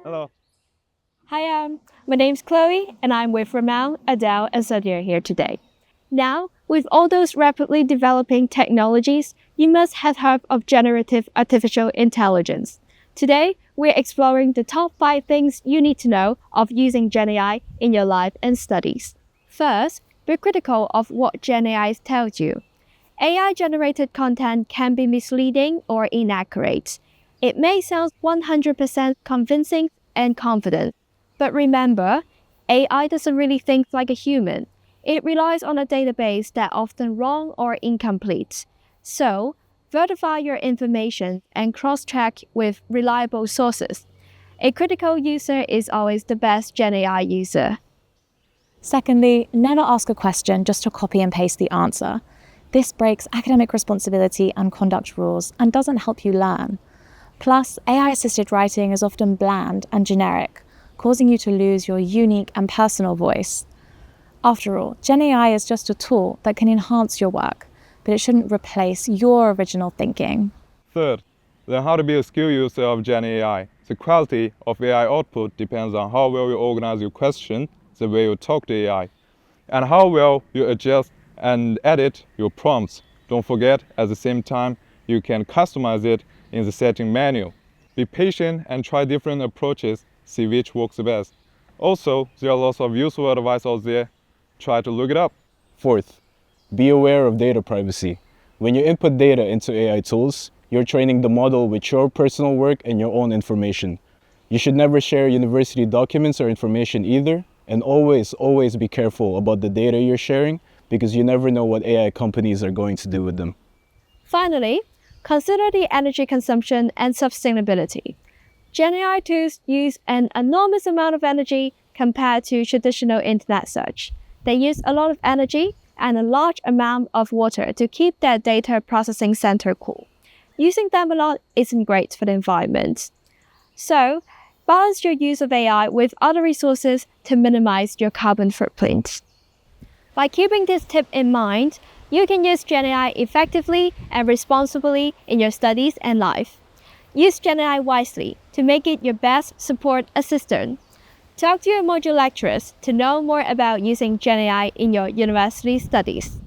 Hello. Hi, my name's Chloe, and I'm with Rommel, Adele, and Saddir here today. Now, with all those rapidly developing technologies, you must have heard of generative artificial intelligence. Today, we're exploring the top 5 things you need to know of using GenAI in your life and studies. First, be critical of what GenAI tells you. AI-generated content can be misleading or inaccurate. It may sound 100% convincing and confident, but remember, AI doesn't really think like a human. It relies on a database that's often wrong or incomplete. So, verify your information and cross-check with reliable sources. A critical user is always the best GenAI user. Secondly, never ask a question just to copy and paste the answer. This breaks academic responsibility and conduct rules and doesn't help you learn. Plus, AI-assisted writing is often bland and generic, causing you to lose your unique and personal voice. After all, GenAI is just a tool that can enhance your work, but it shouldn't replace your original thinking. Third, learn how to be a skilled user of GenAI. The quality of AI output depends on how well you organize your question, the way you talk to AI, and how well you adjust and edit your prompts. Don't forget, at the same time, you can customize it in the setting menu. Be patient and try different approaches, see which works best. Also, there are lots of useful advice out there. Try to look it up. Fourth, be aware of data privacy. When you input data into AI tools, you're training the model with your personal work and your own information. You should never share university documents or information either, and always be careful about the data you're sharing because you never know what AI companies are going to do with them. Finally, consider the energy consumption and sustainability. GenAI tools use an enormous amount of energy compared to traditional internet search. They use a lot of energy and a large amount of water to keep their data processing center cool. Using them a lot isn't great for the environment. So, balance your use of AI with other resources to minimize your carbon footprint. By keeping this tip in mind, you can use GenAI effectively and responsibly in your studies and life. Use GenAI wisely to make it your best support assistant. Talk to your module lecturers to know more about using GenAI in your university studies.